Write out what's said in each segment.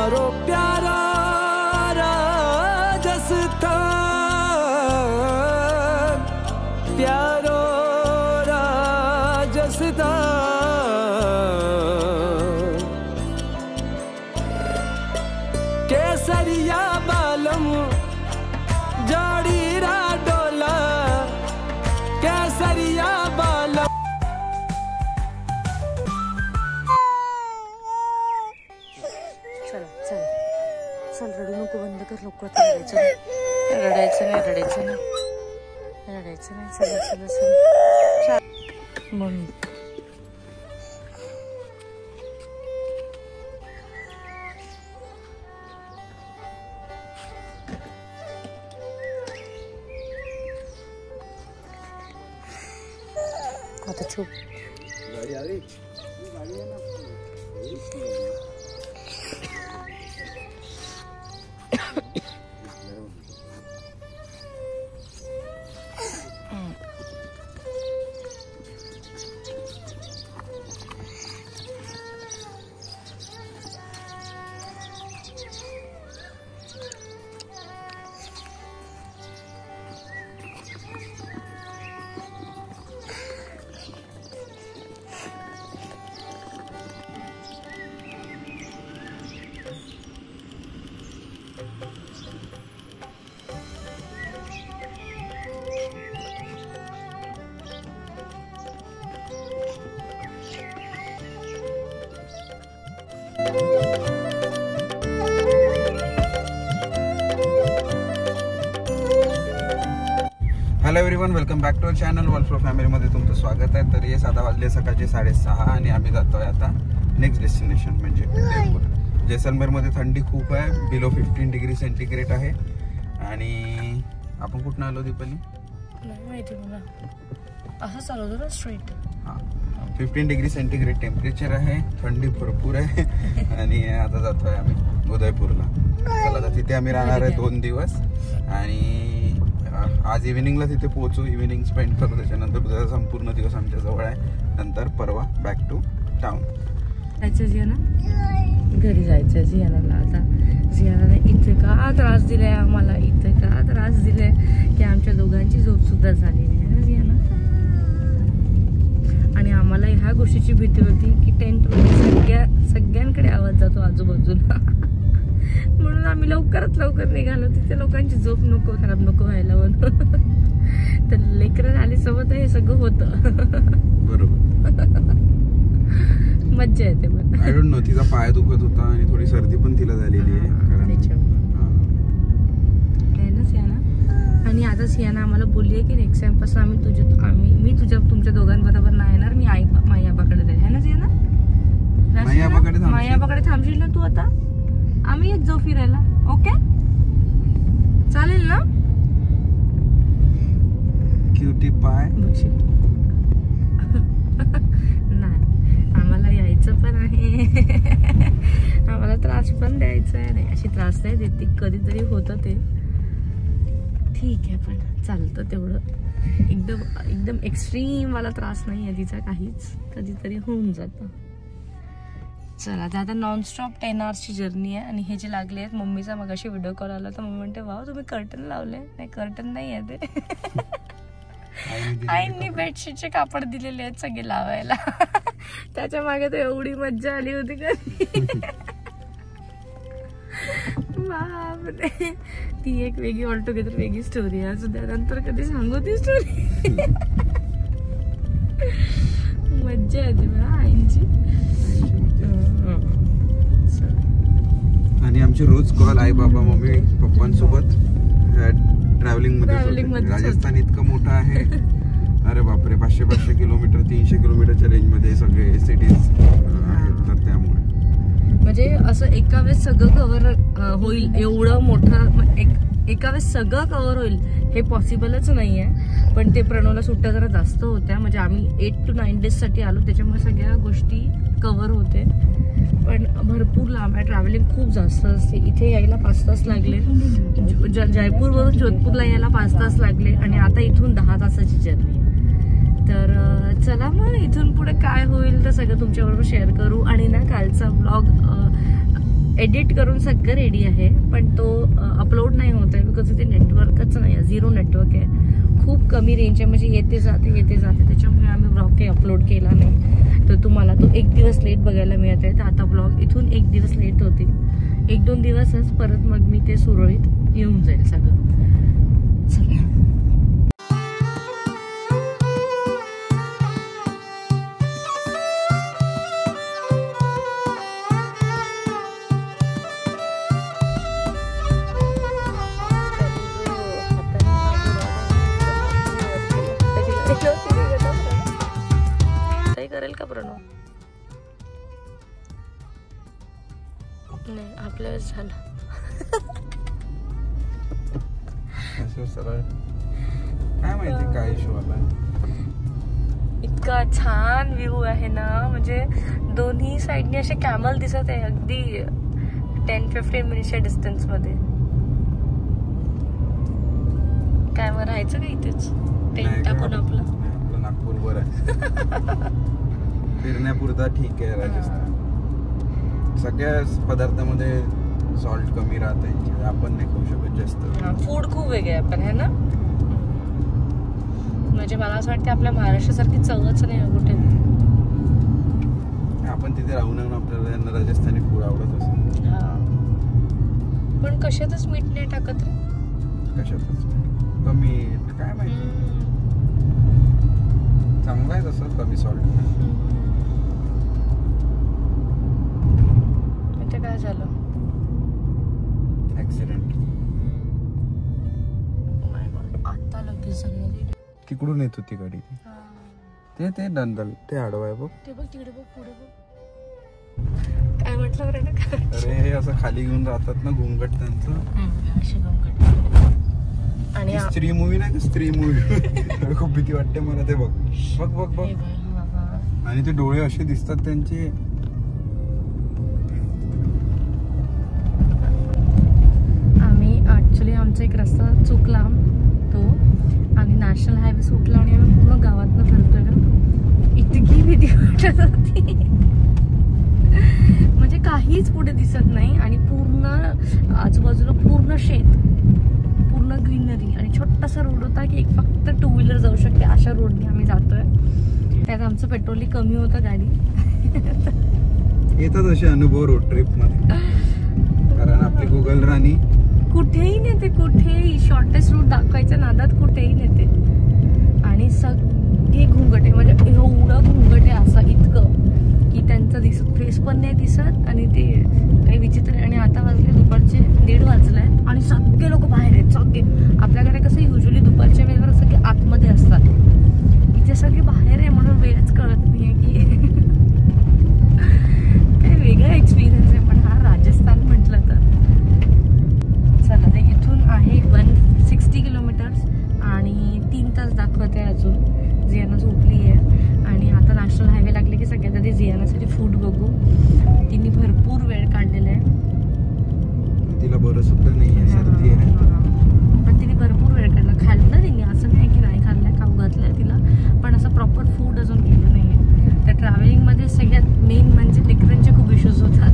प्यारो प्यारा राजस्थान, प्यारो राजस्थान। केसरिया बालम जोड़ीरा डोला, केसरिया बालम। चल रडू नको, बंद कर लवकर. रडायचं नाही, रडायचं नाही, रडायचं नाही, रडायचं नाही. चला चला चला मम्मी. आता चुप. गाड़ी आ गई, गाड़ी है ना. Hello everyone, welcome back to our channel Wolflow फॅमिलीमध्ये तुमचं स्वागत आहे. तर हे 7 वाजले सकाळचे 6:30 आणि आम्ही जातोय आता नेक्स्ट डेस्टिनेशन म्हणजे उदयपूर. जैसलमेरमध्ये थंडी खूप आहे, बिलो 15 डिग्री सेंटीग्रेड आहे. आणि आपण कुठून आलो दीपाली? नाही माहिती मला, असं चालवतो ना स्ट्रेट. हां, 15 डिग्री सेंटीग्रेड टेम्परेचर आहे, थंडी भरपूर आहे. आणि आता जातोय आम्ही उदयपूरला. चला तर तिथे आम्ही राहणार आहे 2 दिवस आणि आज इव्हिनिंगला तिथे पोहोचू, इव्हिनिंग स्पेंड करू. त्याच्यानंतर उद्या संपूर्ण दिवस आमच्या जवळ आहे. नंतर परवा बॅक टू टाउन जायचं. जियाना घरी जायचं. जियानाला आता जियानाने इथे का त्रास दिलाय आम्हाला, इथे का त्रास दिलाय की आमच्या दोघांची झोप सुद्धा झाली नाही ना जियाना. आणि आम्हाला ह्या गोष्टीची भीती होती की टेंटमध्ये सगळ्यांकडे आवाज जातो आजूबाजूला. म्हणून आम्ही लवकरात लवकर निघालो. तिथे लोकांची झोप नको, खराब नको व्हायला म्हणून. तर लेकरं आली सोबत हे सगळं होतं. बरोबर, मज्जा येते. पण आय डोंट नो, तिचा पाय दुखत होता आणि थोडी सर्दी पण तिला झालेली आहे. आणि आता सियाना आम्हाला बोलली की नेक्स्ट टाइम पासून मी तुमच्या दोघांबरोबर नाही येणार, मी मायाबाकडे जाईल. है ना सियाना? मायाबाकडे थांबशील ना तू आता? आम्ही येत जाऊ फिरायला. ओके, चालेल ना? क्यूटी पाय. नाही, आम्हाला यायचं पण आहे, आम्हाला त्रास पण द्यायचा आहे. नाही, अशी त्रास नाही देते, कधीतरी होतं ते ठीक आहे, पण चालतं तेवढं. एकदम एक्स्ट्रीम वाला त्रास नाही आहे तिचा काहीच, कधीतरी होऊन जातं. चला आता नॉनस्टॉप 10 hours जर्नी आहे. आणि हे जे लागले आहेत, मम्मीचा मगाशी व्हिडिओ कॉल आला तर मम्मी म्हणते वाव तुम्ही कर्टन लावले. नाही, कर्टन नाही आहे ते, आईंनी बेडशीटचे कापड दिलेले आहेत सगळे लावायला. त्याच्या मागे तर एवढी मज्जा आली होती कधी. बापरे, ती एक वेगळी ऑलटुगेदर वेगळी स्टोरी आहे. त्यानंतर कधी सांगू ती स्टोरी. मज्जा येते मला आईंची. आणि आमचे रोज कॉल आई बाबा मम्मी पप्पांसोबत ट्रॅव्हलिंग मध्ये. राजस्थान इतकं मोठं आहे, अरे बापरे, 500 किलोमीटर 300 किलोमीटरच्या रेंज मध्ये सगळे सिटीज आहेत. तर त्यामुळे म्हणजे असं एका वेळेस सगळं कव्हर होईल एवढं मोठं, एका वेळेस सगळं कव्हर होईल हे पॉसिबलच नाहीये. पण ते प्रणवला सुट्ट्या जरा जास्त होत्या, म्हणजे आम्ही 8 to 9 days साठी आलो, त्याच्यामुळे सगळ्या गोष्टी कव्हर होते. पण भरपूर लांब आहे, ट्रॅव्हलिंग खूप जास्त असते. इथे यायला 5 तास लागले, जयपूरवरून जोधपूरला यायला 5 तास लागले, आणि आता इथून 10 तासाची जर्नी. तर चला मग इथून पुढे काय होईल तर सगळं तुमच्याबरोबर शेअर करू. आणि ना कालचा ब्लॉग एडिट करून सगळं रेडी आहे, पण तो अपलोड नाही होत आहे बिकॉज इथे नेटवर्कच नाही आहे, 0 नेटवर्क आहे, खूप कमी रेंज आहे, म्हणजे येते जाते त्याच्यामुळे आम्ही ब्लॉग काही अपलोड केला नाही. तर तुम्हाला तो 1 दिवस लेट बघायला मिळत आहे. तर आता ब्लॉग इथून 1 दिवस लेट होतील, 1-2 दिवसच, परत मग मी ते सुरळीत येऊन जाईल सगळं. चला करेल का प्रणव? नाही, आपल्या वेळेस झालं. काय माहिती काय इशू आला. इतका छान व्ह्यू आहे ना, म्हणजे दोन्ही साइडने असे कॅमल दिसत आहे अगदी 10-15 मिनिटच्या डिस्टन्स मध्ये. काय मग राहायचं का इथेच टेंट टाकून? आपलं नागपूर बरं आहे. फिरण्यापुरता ठीक आहे. राजस्थान सगळ्या पदार्थामध्ये सॉल्ट कमी राहते, आपण नाही खाऊ शकत जास्त. फूड खूप वेगळे आहे पण, है ना? म्हणजे मला असं वाटतं आपल्या महाराष्ट्रासारखी चवच नाही कुठे. आपण तिथे राहून आपल्याला राजस्थानी फूड आवडत असेल. पण कशातच मीठ नाही टाकत रे. कशातच कमी, काय माहिती. चांगलं आहे तसं कमी सॉल्ट. म्हणजे काय झालं? ऍक्सिडेंट. आता लगेच झालं. तिकडून येत होती गाडी. ते दंदल ते आडवा आहे बघ. ते बघ तिकडे बघ, पुढे बघ. काय म्हटलं रे ना? अरे हे असं खाली घेऊन राहतात ना घुंगट त्यांचं. अशी घुंगट. आणि स्त्री मूवी नाही का, स्त्री मूवी. खूप भीती वाटते मला ते. बघ बघ बघ बघ. आणि ते डोळे असे दिसतात त्यांचे. आम्ही ऍक्च्युली आमचा एक रस्ता चुकला तो, आणि नॅशनल हायवे सुटला आणि आम्ही पूर्ण गावातनं फिरतोय ना. इतकी भीती वाटत होती, म्हणजे काहीच पुढे दिसत नाही आणि पूर्ण आजूबाजूला पूर्ण शेत, पूर्ण ग्रीनरी आणि छोटासा रोड होता की एक फक्त 2 व्हीलर जाऊ शकते, अशा रोडने आम्ही जातोय. त्यात आमचं पेट्रोलही कमी होतं गाडी. येतात असे अनुभव रोड ट्रिप मध्ये, कारण आपली गुगल राणी कुठेही नेते, कुठेही शॉर्टेस्ट रूट दाखवायच्या नादात कुठेही नेते. आणि सगळे घुंगटे, म्हणजे एवढं घुंगटे असा इतकं की त्यांचं फेस पण नाही दिसत आणि ते काही विचित्र. आणि आता वाजले दुपारचे 1:30 वाजलाय आणि सगळे लोक बाहेर आहेत, सगळे. आपल्याकडे कसं युजली दुपारच्या वेळेवर सगळे आतमध्ये असतात, इथे सगळे बाहेर आहे म्हणून वेळच कळत नाहीये की काय वेगळा एक्सपिरियन्स आहे. पण हा राजस्थान म्हटलं तर चला. ते इथून आहे 160 किलोमीटर्स आणि 3 तास दाखवते अजून. जियाना झोपली आहे आणि आता नॅशनल हायवे लागले की सगळ्यात आधी जियानासाठी फूड बघू. तिने भरपूर वेळ काढलेला आहे. तिला बरं सुद्धा नाही आहे, सर्दी आहे. पण तिने भरपूर वेळ काढला. खाल्लं तिने, असं नाही की नाही खाल्लंय, खाऊ घातलंय तिला, पण असं प्रॉपर फूड अजून केलं नाही आहे. त्या ट्रॅव्हलिंगमध्ये सगळ्यात मेन म्हणजे लेकरांचे खूप इश्यूज होतात.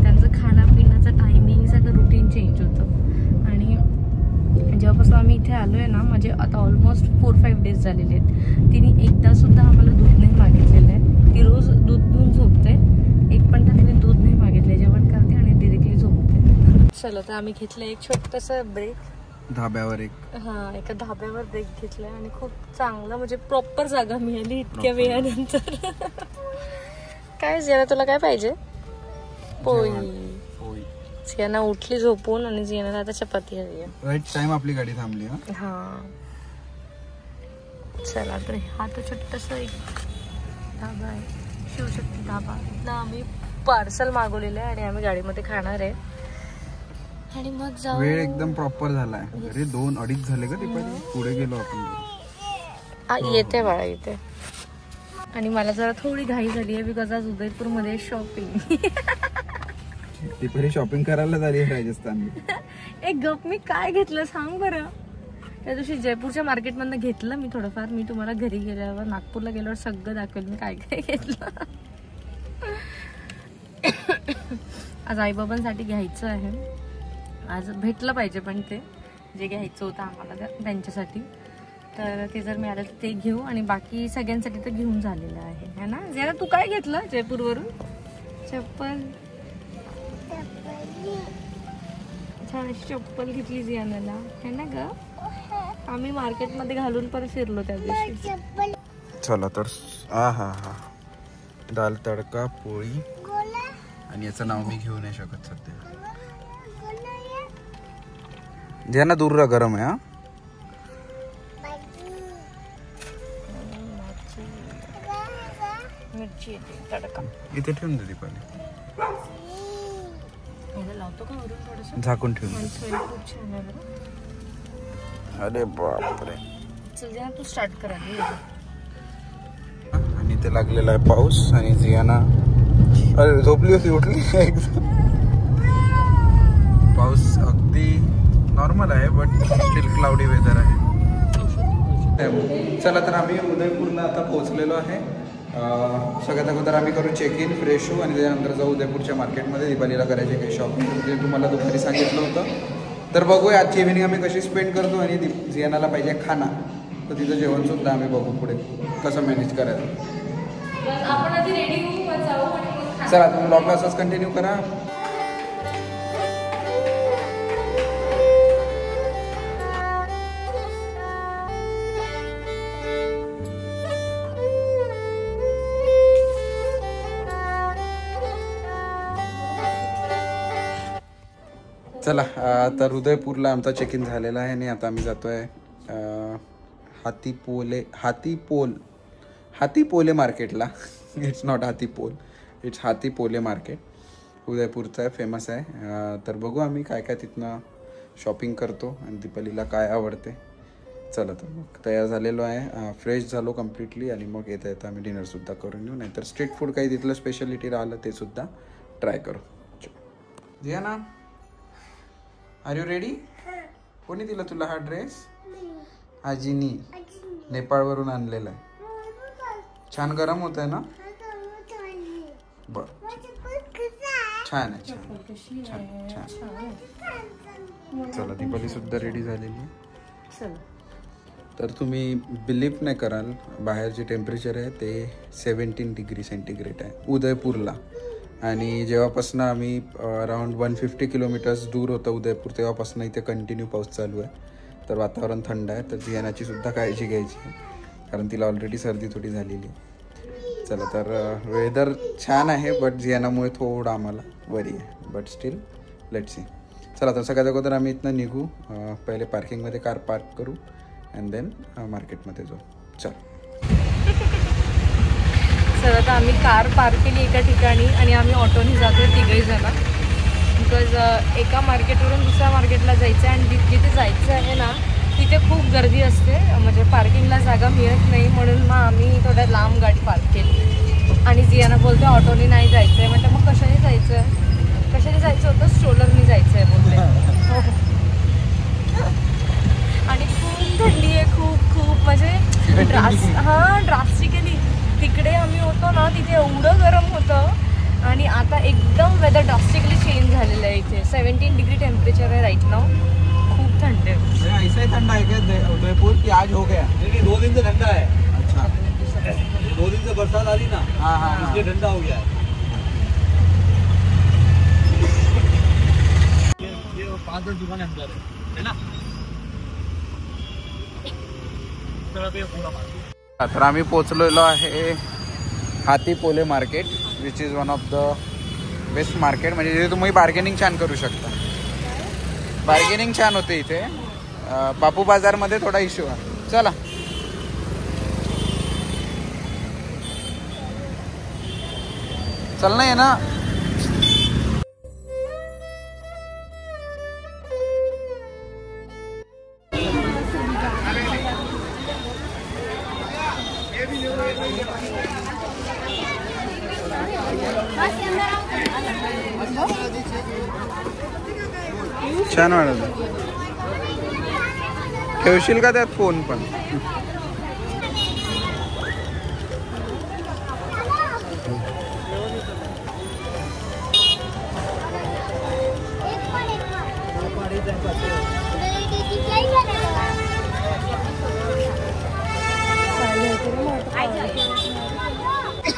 त्यांचं खाण्यापिण्याचं टायमिंग सगळं रुटीन चेंज होतं. आणि जेव्हापासून आम्ही इथे आलो आहे ना, म्हणजे आता ऑलमोस्ट 4-5 डेज झालेले आहेत. तिने एकदा सुद्धा आम्हाला दूध नाही मागितलेलं आहे. ती रोज दूध पिऊन झोपते, एक पण तर तिने दूध नाही मागितले. जेवण करते आणि डिरेक्टली झोपते. चला तर आम्ही घेतलं एक छोटासा ब्रेक धाब्यावर. एका धाब्यावर ब्रेक घेतलाय आणि खूप चांगलं म्हणजे प्रॉपर जागा मिळाली इतक्या वेळानंतर. काय जियाना, तुला काय पाहिजे? पोळी. जियाना उठली झोपून आणि जियाना आता चपाती हवी आहे. राईट टाइम आपली गाडी थांबली. हा चला तर हा तर छोटासा एक धाबा आहे, शिवशक्ती धाबा. इथला आम्ही पार्सल मागवलेलं आहे आणि आम्ही गाडीमध्ये खाणार आहे. आणि मग जाऊ. वेळ एकदम प्रॉपर झालाय. अरे 2-2:30 झाले का? ते पुढे गेलो आपण. येते बाळा येते. आणि मला जरा थोडी घाई झाली आहे बिकॉज आज उदयपूर मध्ये शॉपिंग. ती पहिले शॉपिंग करायला झाली राजस्थान. एक गप, मी काय घेतलं सांग बरं. त्या दिवशी जयपूरच्या मार्केटमधनं घेतलं मी थोडंफार. मी तुम्हाला घरी गेल्यावर, नागपूरला गेल्यावर सगळं दाखवेल मी काय काय घेतलं. आज आईबाबांसाठी घ्यायचं आहे. आज भेटलं पाहिजे पण ते जे घ्यायचं होतं आम्हाला त्यांच्यासाठी, तर ते जर मिळालं तर ते घेऊ आणि बाकी सगळ्यांसाठी तर घेऊन झालेलं आहे है ना. जरा तू काय घेतलं जयपूरवरून? चप्पल, छान अशी चप्पल घेतली जियानाला है ना ग. आम्ही मार्केटमध्ये घालून परत फिरलो त्या दिवशी. चला तर हा दाल तडका पोळी आणि याचं नाव मी घेऊ नाही शकत सध्या. जे ना दूर गरम आहे. मिरची तडका इथे ठेवून दे दीपाली. लावतो का वरून थोडंसं झाकून ठेवून. खूप छान आहे. अरे बापरे. चल जा तू स्टार्ट करा. आणि ते लागलेला आहे पाऊस आणि जियाना अरे झोपली होती उठली एकदम. पाऊस अगदी नॉर्मल आहे बट स्टील क्लाउडी वेदर आहे. चला तर आम्ही उदयपूरला आता पोहोचलेलो आहे. सगळ्यात अगोदर आम्ही करू चेक इन, फ्रेश होऊ आणि त्यानंतर जाऊ उदयपूरच्या मार्केटमध्ये दीपालीला करायचे काही शॉपिंग. ते तुम्हाला दुपारी सांगितलं होतं. तर बघूया आजची इव्हिनिंग आम्ही कशी स्पेंड करतो. आणि जियानाला पाहिजे खाना, तर तिथं जेवणसुद्धा आम्ही बघू पुढे कसं मॅनेज करायचं. आपण आधी रेडी होऊ मग जाऊ आणि चला तुम्ही ब्लॉगला असंच कंटिन्यू करा. चला तर उदयपूरला आमचा चेक इन झालेला आहे आणि आता आम्ही जातोय हातीपोले मार्केटला. It's not Hathipol, it's Hathipole market. उदयपूरचं आहे, फेमस आहे. तर बघू आम्ही काय काय तिथनं शॉपिंग करतो आणि दीपालीला काय आवडते. चला तर मग तयार झालेलो आहे, फ्रेश झालो कम्प्लिटली आणि मग येता येतं आम्ही डिनरसुद्धा करून घेऊ. नाहीतर स्ट्रीट फूड काही तिथलं स्पेशालिटी राहिलं ते सुद्धा ट्राय करू. जिया ना, आर यू रेडी? कोणी दिला तुला हा ड्रेस? आजीनी नेपाळवरून आणलेला आहे. छान गरम होत आहे ना? बर छान आहे, छान छान छान. चला दीपाली सुद्धा रेडी झालेली आहे. तर तुम्ही बिलीव्ह नाही कराल, बाहेर जे टेम्परेचर आहे ते 17 डिग्री सेंटीग्रेड आहे उदयपूरला. आणि जेव्हापासून आम्ही अराउंड 150 किलोमीटर्स दूर होतं उदयपूर, तेव्हापासून इथे कंटिन्यू पाऊस चालू आहे. तर वातावरण थंड आहे, तर जियानाची सुद्धा काळजी घ्यायची आहे कारण तिला ऑलरेडी सर्दी थोडी झालेली आहे. चला तर वेदर छान आहे बट जियानामुळे थोडं आम्हाला वरी आहे, बट स्टील लेट्स सी. चला तर सगळ्यात अगोदर आम्ही इथनं निघू, पहिले पार्किंगमध्ये कार पार्क करू अँड देन मार्केटमध्ये जाऊ. चल सर आता आम्ही कार पार्क केली एका ठिकाणी आणि आम्ही ऑटोनी जातो तिघही जण. बिकॉज एका मार्केटवरून दुसऱ्या मार्केटला जायचं आहे आणि जिथे जायचं आहे ना तिथे खूप गर्दी असते, म्हणजे पार्किंगला जागा मिळत नाही. म्हणून मग आम्ही थोड्या लांब गाडी पार्क केली आणि जियाना बोलते ऑटोनी नाही जायचं आहे. म्हटलं मग कशाने जायचं आहे? कशाने जायचं होतं? स्ट्रोलरनी जायचं आहे बोलते. आणि खूप थंडी आहे, खूप खूप म्हणजे ड्रास्टिकली. तिकडे आम्ही होतो ना तिथे एवढं गरम होतं आणि आता एकदम वेदर ड्रास्टिकली चेंज झालेलं आहे. इथे 17 डिग्री टेम्परेचर आहे राइट नाउ. खूप थंड आहे. ऐसा ही ठंडा है क्या उदयपुर की आज हो गया? नहीं 2 दिन से ठंडा है. अच्छा 2 दिन से बरसात आ रही ना, हाँ इसलिए ठंडा हो गया ये 5-10 दुकानें अंदर है ना. तर आम्ही पोचलेलो आहे Hathipole market, which is one of the best market. म्हणजे तिथे तुम्ही बार्गेनिंग छान करू शकता. बार्गेनिंग छान होते इथे. बापू बाजारमध्ये थोडा इश्यू आहे. चला चल ना, ये ना. छान वाटत. ठेवशील का त्यात फोन पण?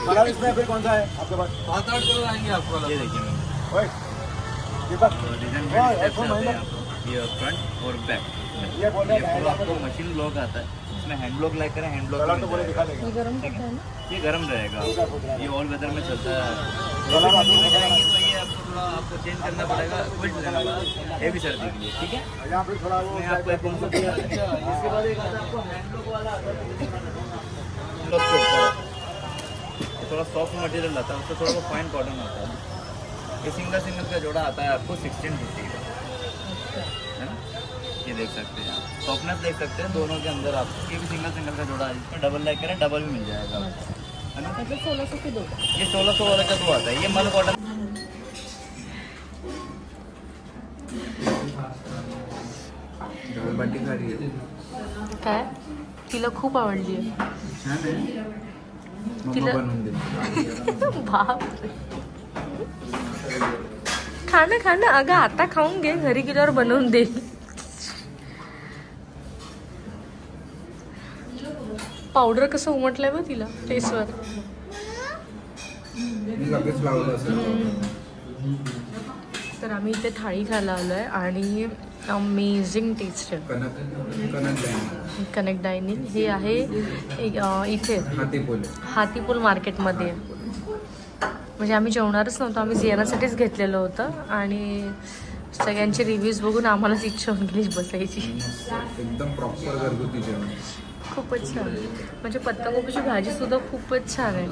कलर इसमें फिर कौन सा है आपके पास? 7-8 कलर आएंगे आपको। ये देखिए ये फ्रंट और बैक, ये आपको मशीन लॉक आता है, इसमें हैंड लॉक लाइक करें, हैंड लॉक ये गर्म रहेगा, ये ऑल वेदर में चलता है। तो ये आपको थोड़ा आपको चेंज करना पड़ेगा, क्विल्ट देना पड़ेगा हेवी सर्दी के लिए, ठीक है। यहाँ पे थोड़ा वो आपको एक कौन सा दिया, इसके बाद एक आता है आपको हैंड लॉक वाला आता है, थोड़ा सॉफ्ट मटेरियल आता है, उससे थोड़ा फाइन कॉटन आता है। ये सिंगल का जोड़ा आता है आपको 1650 का, है ना। ये देख सकते हैं आप, सॉफ्टनेस देख सकते हैं दोनों के अंदर आपको। ये भी सिंगल का जोड़ा है, इसमें डबल लाइक करें डबल भी मिल जाएगा, है ना। 1600 के 2, ये 1600 वाला का 2 आता है। ये मल कॉटन बाटी खा रही है काय, तिला खूप आवडली आहे, छान आहे, मम्मा बनवून देते। बाप खाणं अगं आता खाऊन घे, घरी गेल्यावर बनवून दे। पावडर कसं उमटलंय बघ तिला फेसवर। तर आम्ही इथे थाळी खायला आलोय आणि अमेझिंग टेस्ट आहे। कनेक्ट डायनिंग हे आहे इथे हातीपूल मार्केटमध्ये, म्हणजे आम्ही जेवणारच नव्हतो, आम्ही जियानासाठीच घेतलेलं होतं आणि सगळ्यांचे रिव्ह्यूज बघून आम्हालाच इच्छा होऊन गेली बसायची। एकदम प्रॉपर घरगुती जेवण, खूपच छान, म्हणजे पत्ताकोबीची भाजी सुद्धा खूपच छान आहे।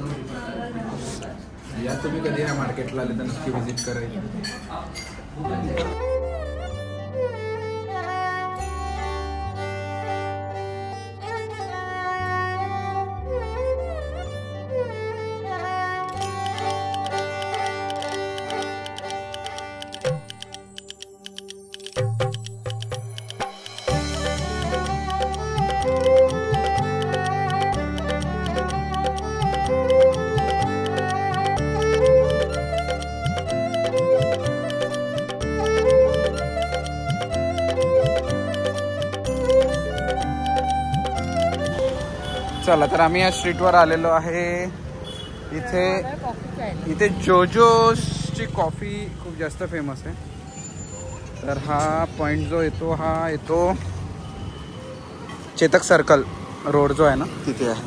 या तुम्ही कधी या मार्केटला आले तर नक्की व्हिजिट करायची। चला तर आम्ही या स्ट्रीटवर आलेलो आहे। इथे जोजोची कॉफी खूप जास्त फेमस आहे। तर हा पॉइंट जो येतो हा येतो चेतक सर्कल रोड जो आहे ना तिथे आहे,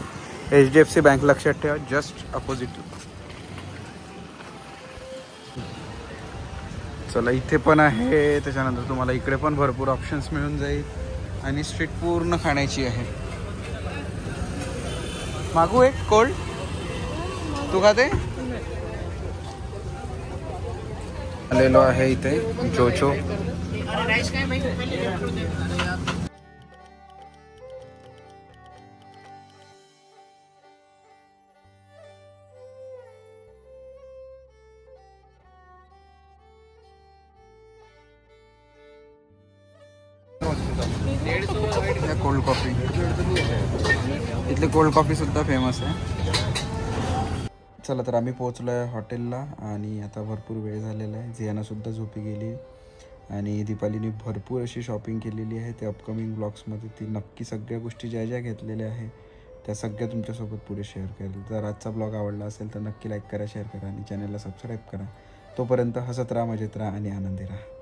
HDFC बँक लक्षात ठेवा, जस्ट अपोजिट। चला इथे पण आहे, त्याच्यानंतर तुम्हाला इकडे पण भरपूर ऑप्शन्स मिळून जाईल आणि स्ट्रीट पूर्ण खाण्याची आहे। मागू एक कोल्ड, तू खाते? आलेलो आहे इथे जोजो। कोल्ड कॉफी, इथली कोल्ड कॉफी सुद्धा फेमस आहे। चला तर आम्ही पोहोचलो आहे हॉटेलला आणि आता भरपूर वेळ झालेला आहे। जियाना सुद्धा झोपी गेली आणि दीपालीने भरपूर अशी शॉपिंग केलेली आहे। ते अपकमिंग ब्लॉग्समध्ये ती नक्की सगळ्या गोष्टी ज्या ज्या घेतलेल्या आहे त्या सगळ्या तुमच्यासोबत पुढे शेअर करेल। जर आजचा ब्लॉग आवडला असेल तर नक्की लाईक करा, शेअर करा आणि चॅनलला सबस्क्राईब करा। तोपर्यंत हसत राहा, मजेत राहा आणि आनंदी राहा।